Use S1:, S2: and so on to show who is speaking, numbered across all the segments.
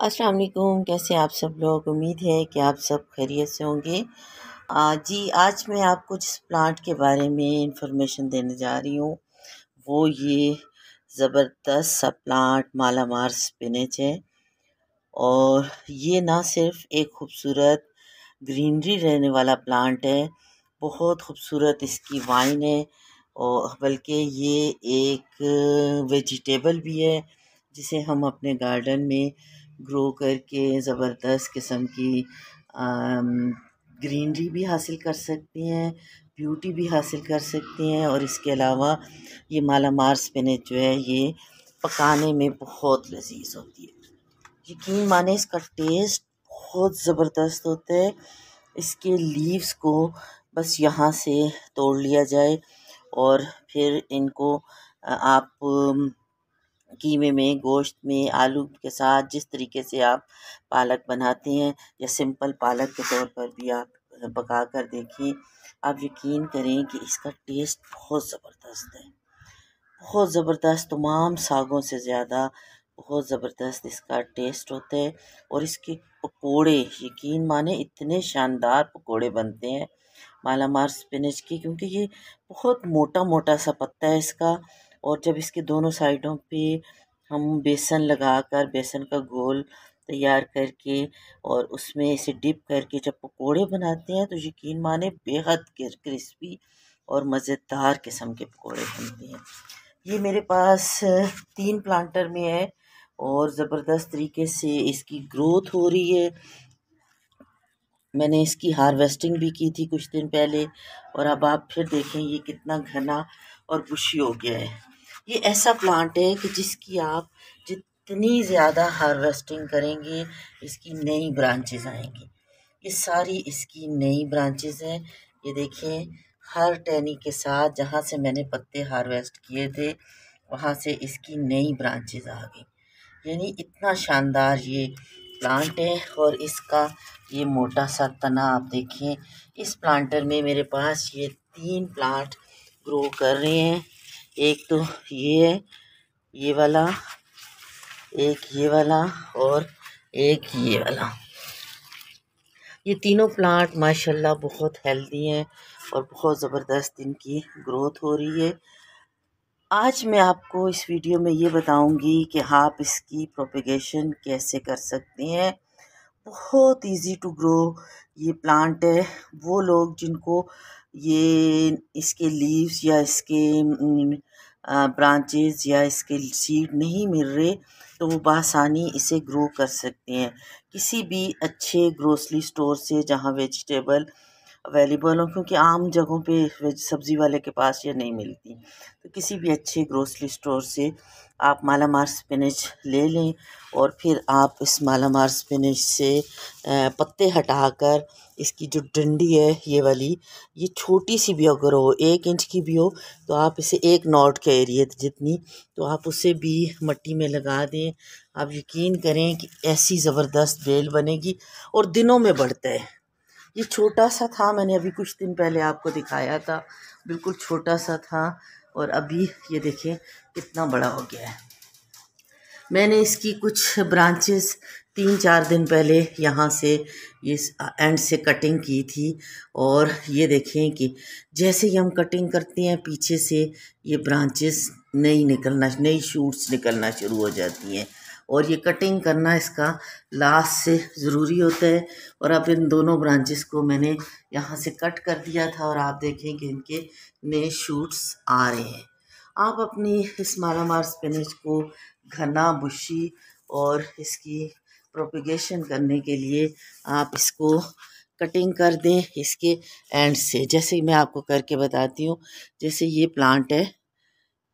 S1: अस्सलाम वालेकुम। कैसे आप सब लोग। उम्मीद है कि आप सब खैरियत से होंगे। जी आज मैं आपको जिस प्लांट के बारे में इंफॉर्मेशन देने जा रही हूँ वो ये ज़बरदस्त सा प्लांट मालामार स्पिनच है। और ये ना सिर्फ एक खूबसूरत ग्रीनरी रहने वाला प्लांट है, बहुत खूबसूरत इसकी वाइन है, और बल्कि ये एक वेजिटेबल भी है जिसे हम अपने गार्डन में ग्रो करके ज़बरदस्त किस्म की ग्रीनरी भी हासिल कर सकती हैं, ब्यूटी भी हासिल कर सकती हैं। और इसके अलावा ये मालामार स्पिनच जो है ये पकाने में बहुत लजीज होती है। यकीन माने इसका टेस्ट बहुत ज़बरदस्त होता है। इसके लीव्स को बस यहाँ से तोड़ लिया जाए और फिर इनको आप कीमे में, गोश्त में, आलू के साथ जिस तरीके से आप पालक बनाते हैं या सिंपल पालक के तौर पर भी आप पका कर देखिए। आप यकीन करें कि इसका टेस्ट बहुत ज़बरदस्त है, बहुत ज़बरदस्त, तमाम सागों से ज़्यादा बहुत ज़बरदस्त इसका टेस्ट होता है। और इसके पकोड़े, यकीन माने इतने शानदार पकोड़े बनते हैं मालामार स्पिनच की, क्योंकि ये बहुत मोटा मोटा सा पत्ता है इसका। और जब इसके दोनों साइडों पे हम बेसन लगाकर, बेसन का घोल तैयार करके और उसमें इसे डिप करके जब पकोड़े बनाते हैं तो यकीन माने बेहद क्रिस्पी और मज़ेदार किस्म के पकोड़े बनते हैं। ये मेरे पास 3 प्लांटर में है और ज़बरदस्त तरीके से इसकी ग्रोथ हो रही है। मैंने इसकी हार्वेस्टिंग भी की थी कुछ दिन पहले, और अब आप फिर देखें ये कितना घना और बुशी हो गया है। ये ऐसा प्लांट है कि जिसकी आप जितनी ज़्यादा हार्वेस्टिंग करेंगे इसकी नई ब्रांचेस आएंगी। ये सारी इसकी नई ब्रांचेस हैं। ये देखें, हर टहनी के साथ जहाँ से मैंने पत्ते हार्वेस्ट किए थे वहाँ से इसकी नई ब्रांचेस आ गई। यानी इतना शानदार ये प्लांट है। और इसका ये मोटा सा तना आप देखें। इस प्लांटर में मेरे पास ये 3 प्लांट ग्रो कर रहे हैं। एक तो ये है, ये वाला, एक ये वाला और एक ये वाला। ये तीनों प्लांट माशाल्लाह बहुत हेल्दी हैं और बहुत ज़बरदस्त इनकी ग्रोथ हो रही है। आज मैं आपको इस वीडियो में ये बताऊंगी कि आप इसकी प्रोपेगेशन कैसे कर सकते हैं। बहुत इजी टू ग्रो ये प्लांट है। वो लोग जिनको ये इसके लीव्स या इसके ब्रांचेस या इसके सीड नहीं मिल रहे तो वो बआसानी इसे ग्रो कर सकते हैं किसी भी अच्छे ग्रोसरी स्टोर से जहाँ वेजिटेबल अवेलेबल हो, क्योंकि आम जगहों पे वेज सब्ज़ी वाले के पास ये नहीं मिलती। तो किसी भी अच्छे ग्रोसरी स्टोर से आप मालामार स्पिनच ले लें और फिर आप इस मालामार स्पिनच से पत्ते हटाकर इसकी जो डंडी है ये वाली, ये छोटी सी भी अगर हो, 1 इंच की भी हो, तो आप इसे 1 नॉट के एरिए जितनी, तो आप उसे भी मिट्टी में लगा दें। आप यकीन करें कि ऐसी ज़बरदस्त बेल बनेगी और दिनों में बढ़ता है। ये छोटा सा था, मैंने अभी कुछ दिन पहले आपको दिखाया था, बिल्कुल छोटा सा था और अभी ये देखें कितना बड़ा हो गया है। मैंने इसकी कुछ ब्रांचेस 3-4 दिन पहले यहाँ से इस एंड से कटिंग की थी और ये देखें कि जैसे ही हम कटिंग करते हैं पीछे से ये ब्रांचेस नई शूट्स निकलना शुरू हो जाती हैं। और ये कटिंग करना इसका लास्ट से ज़रूरी होता है। और अब इन दोनों ब्रांचेस को मैंने यहाँ से कट कर दिया था और आप देखें कि इनके नए शूट्स आ रहे हैं। आप अपनी इस मालामार स्पिनच को घना, बुशी और इसकी प्रोपेगेशन करने के लिए आप इसको कटिंग कर दें इसके एंड से। जैसे मैं आपको करके बताती हूँ, जैसे ये प्लांट है,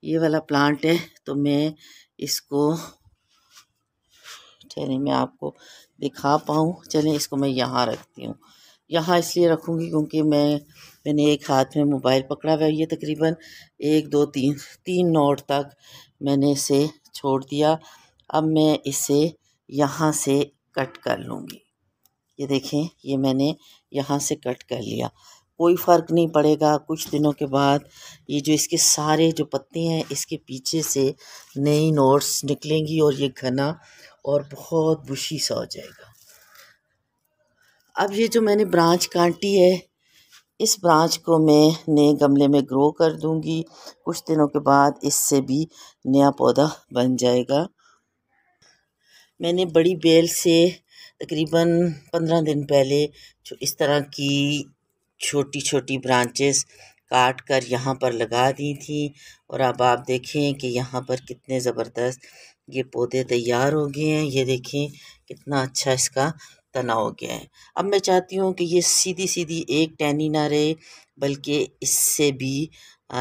S1: ये वाला प्लांट है, तो मैं इसको, चलिए मैं आपको दिखा पाऊँ, चलिए इसको मैं यहाँ रखती हूँ। यहाँ इसलिए रखूँगी क्योंकि मैंने एक हाथ में मोबाइल पकड़ा हुआ है। ये तकरीबन 1 2 3 नोट तक मैंने इसे छोड़ दिया। अब मैं इसे यहाँ से कट कर लूँगी। ये देखें, ये मैंने यहाँ से कट कर लिया, कोई फ़र्क नहीं पड़ेगा। कुछ दिनों के बाद ये जो इसके सारे जो पत्ते हैं इसके पीछे से नई नोट्स निकलेंगी और ये घना और बहुत बुशी सा हो जाएगा। अब ये जो मैंने ब्रांच काटी है, इस ब्रांच को मैं नए गमले में ग्रो कर दूंगी। कुछ दिनों के बाद इससे भी नया पौधा बन जाएगा। मैंने बड़ी बेल से तकरीबन 15 दिन पहले इस तरह की छोटी छोटी ब्रांचेस काट कर यहाँ पर लगा दी थी, और अब आप देखें कि यहाँ पर कितने ज़बरदस्त ये पौधे तैयार हो गए हैं। ये देखें कितना अच्छा इसका तना हो गया है। अब मैं चाहती हूँ कि ये सीधी सीधी एक टहनी ना रहे, बल्कि इससे भी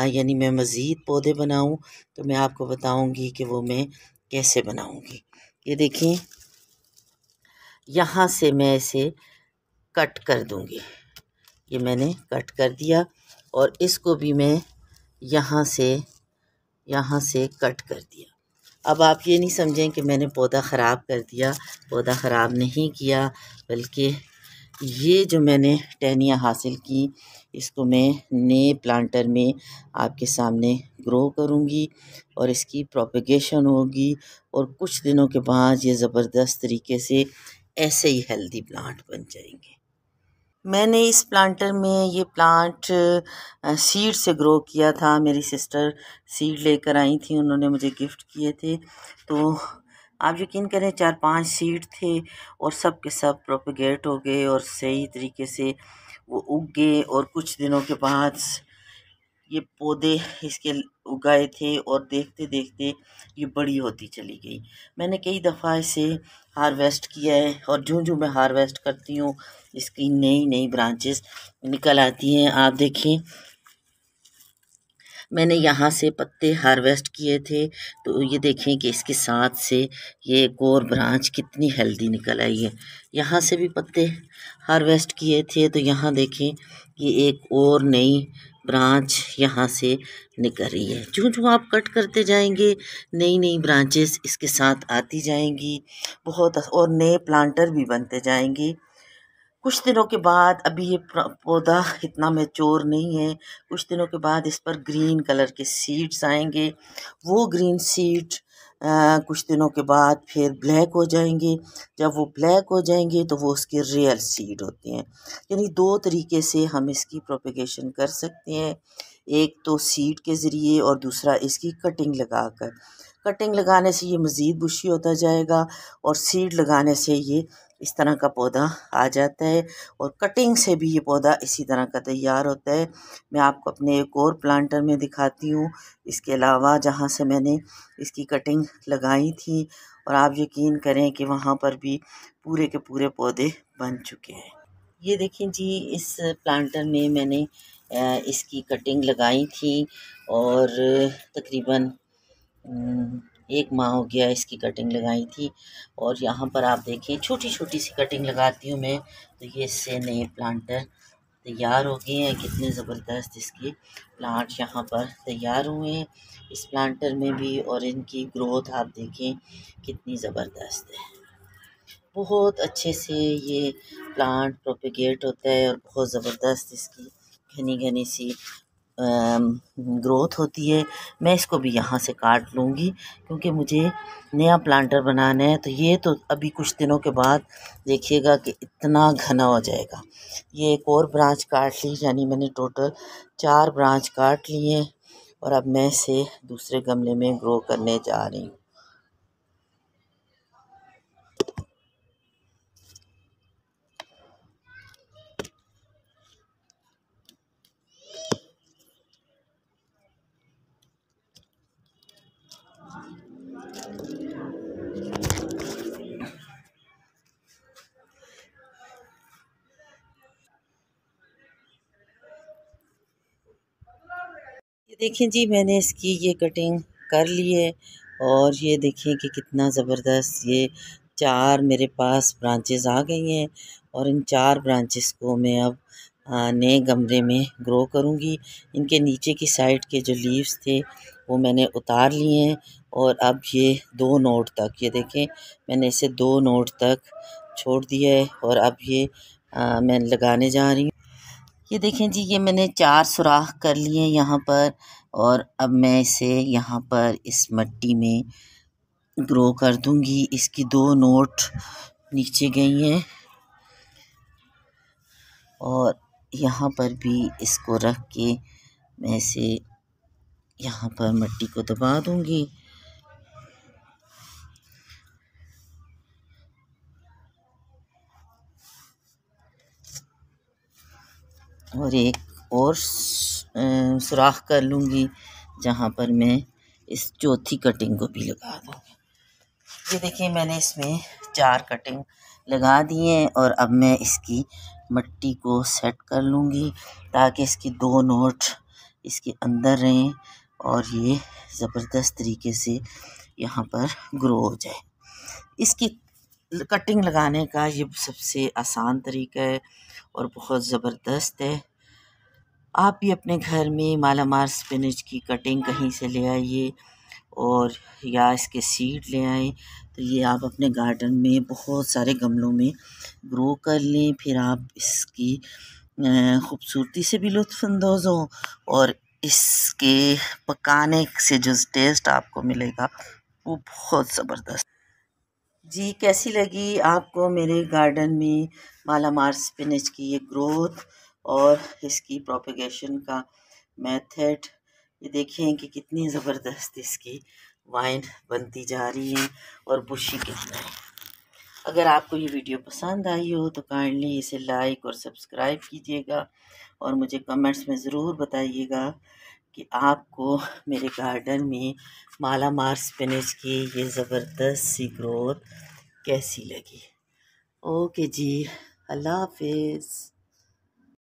S1: यानी मैं मज़ीद पौधे बनाऊँ, तो मैं आपको बताऊँगी कि वो मैं कैसे बनाऊँगी। ये देखें, यहाँ से मैं इसे कट कर दूँगी। ये मैंने कट कर दिया, और इसको भी मैं यहाँ से कट कर दिया। अब आप ये नहीं समझें कि मैंने पौधा ख़राब कर दिया, पौधा ख़राब नहीं किया, बल्कि ये जो मैंने टहनियाँ हासिल की, इसको मैं नए प्लांटर में आपके सामने ग्रो करूँगी, और इसकी प्रोपेगेशन होगी, और कुछ दिनों के बाद ये ज़बरदस्त तरीके से ऐसे ही हेल्दी प्लांट बन जाएंगे। मैंने इस प्लांटर में ये प्लांट सीड से ग्रो किया था। मेरी सिस्टर सीड लेकर आई थी, उन्होंने मुझे गिफ्ट किए थे। तो आप यकीन करें 4-5 सीड थे, और सब के सब प्रोपेगेट हो गए और सही तरीके से वो उग गए, और कुछ दिनों के बाद ये पौधे इसके उगाए थे, और देखते देखते ये बड़ी होती चली गई। मैंने कई दफ़ा इसे हार्वेस्ट किया है, और जो मैं हार्वेस्ट करती हूँ इसकी नई नई ब्रांचेस निकल आती हैं। आप देखें, मैंने यहाँ से पत्ते हार्वेस्ट किए थे, तो ये देखें कि इसके साथ से ये एक और ब्रांच कितनी हेल्दी निकल आई है। यहाँ से भी पत्ते हार्वेस्ट किए थे, तो यहाँ देखें कि एक और नई ब्रांच यहाँ से निकल रही है। जो आप कट करते जाएंगे, नई नई ब्रांचेस इसके साथ आती जाएंगी, बहुत, और नए प्लांटर भी बनते जाएंगे। कुछ दिनों के बाद, अभी ये पौधा इतना मैच्योर नहीं है, कुछ दिनों के बाद इस पर ग्रीन कलर के सीड्स आएंगे। वो ग्रीन सीड कुछ दिनों के बाद फिर ब्लैक हो जाएंगे। जब वो ब्लैक हो जाएंगे तो वो उसके रियल सीड होते हैं। यानी दो तरीके से हम इसकी प्रोपेगेशन कर सकते हैं, एक तो सीड के ज़रिए, और दूसरा इसकी कटिंग लगाकर। कटिंग लगाने से ये मज़ीद बुशी होता जाएगा, और सीड लगाने से ये इस तरह का पौधा आ जाता है, और कटिंग से भी ये पौधा इसी तरह का तैयार होता है। मैं आपको अपने एक और प्लांटर में दिखाती हूँ, इसके अलावा जहाँ से मैंने इसकी कटिंग लगाई थी, और आप यकीन करें कि वहाँ पर भी पूरे के पूरे पौधे बन चुके हैं। ये देखें जी, इस प्लांटर में मैंने इसकी कटिंग लगाई थी, और तकरीबन 1 माह हो गया इसकी कटिंग लगाई थी। और यहाँ पर आप देखिए छोटी छोटी सी कटिंग लगाती हूँ मैं, तो ये इससे नए प्लांटर तैयार हो गए हैं। कितने ज़बरदस्त इसके प्लांट यहाँ पर तैयार हुए हैं इस प्लांटर में भी, और इनकी ग्रोथ आप देखें कितनी ज़बरदस्त है। बहुत अच्छे से ये प्लांट प्रोपेगेट होता है, और बहुत ज़बरदस्त इसकी घनी घनी सी ग्रोथ होती है। मैं इसको भी यहाँ से काट लूँगी, क्योंकि मुझे नया प्लांटर बनाना है। तो ये तो अभी कुछ दिनों के बाद देखिएगा कि इतना घना हो जाएगा। ये एक और ब्रांच काट ली, यानी मैंने टोटल 4 ब्रांच काट लिए, और अब मैं इसे दूसरे गमले में ग्रो करने जा रही हूँ। ये देखें जी, मैंने इसकी ये कटिंग कर ली है, और ये देखें कि कितना ज़बरदस्त ये 4 मेरे पास ब्रांचेस आ गई हैं, और इन 4 ब्रांचेस को मैं अब नए गमले में ग्रो करूँगी। इनके नीचे की साइड के जो लीव्स थे वो मैंने उतार लिए हैं, और अब ये 2 नोड तक, ये देखें मैंने इसे 2 नोड तक छोड़ दिया है, और अब ये मैं लगाने जा रही हूँ। ये देखें जी, ये मैंने 4 सुराख कर लिए यहाँ पर, और अब मैं इसे यहाँ पर इस मिट्टी में ग्रो कर दूंगी। इसकी 2 नोट नीचे गई हैं और यहाँ पर भी इसको रख के मैं इसे यहाँ पर मिट्टी को दबा दूंगी। और एक और सुराख कर लूँगी जहाँ पर मैं इस चौथी कटिंग को भी लगा दूँगी। ये देखिए मैंने इसमें 4 कटिंग लगा दी हैं और अब मैं इसकी मिट्टी को सेट कर लूँगी ताकि इसकी 2 नोट इसके अंदर रहें और ये ज़बरदस्त तरीके से यहाँ पर ग्रो हो जाए। इसकी कटिंग लगाने का ये सबसे आसान तरीका है और बहुत ज़बरदस्त है। आप भी अपने घर में मालामार स्पिनच की कटिंग कहीं से ले आइए और या इसके सीड ले आएँ तो ये आप अपने गार्डन में बहुत सारे गमलों में ग्रो कर लें। फिर आप इसकी खूबसूरती से भी लुत्फ़अंदोज़ हों और इसके पकाने से जो टेस्ट आपको मिलेगा वो बहुत ज़बरदस्त। जी कैसी लगी आपको मेरे गार्डन में मालामार स्पिनच की ये ग्रोथ और इसकी प्रोपेगेशन का मेथड। ये देखें कि कितनी ज़बरदस्त इसकी वाइन बनती जा रही है और बुशी कितना है। अगर आपको ये वीडियो पसंद आई हो तो काइंडली इसे लाइक और सब्सक्राइब कीजिएगा और मुझे कमेंट्स में ज़रूर बताइएगा कि आपको मेरे गार्डन में मालामार स्पिनच की ये ज़बरदस्त सी ग्रोथ कैसी लगी। ओके जी, अल्लाह हाफिज़।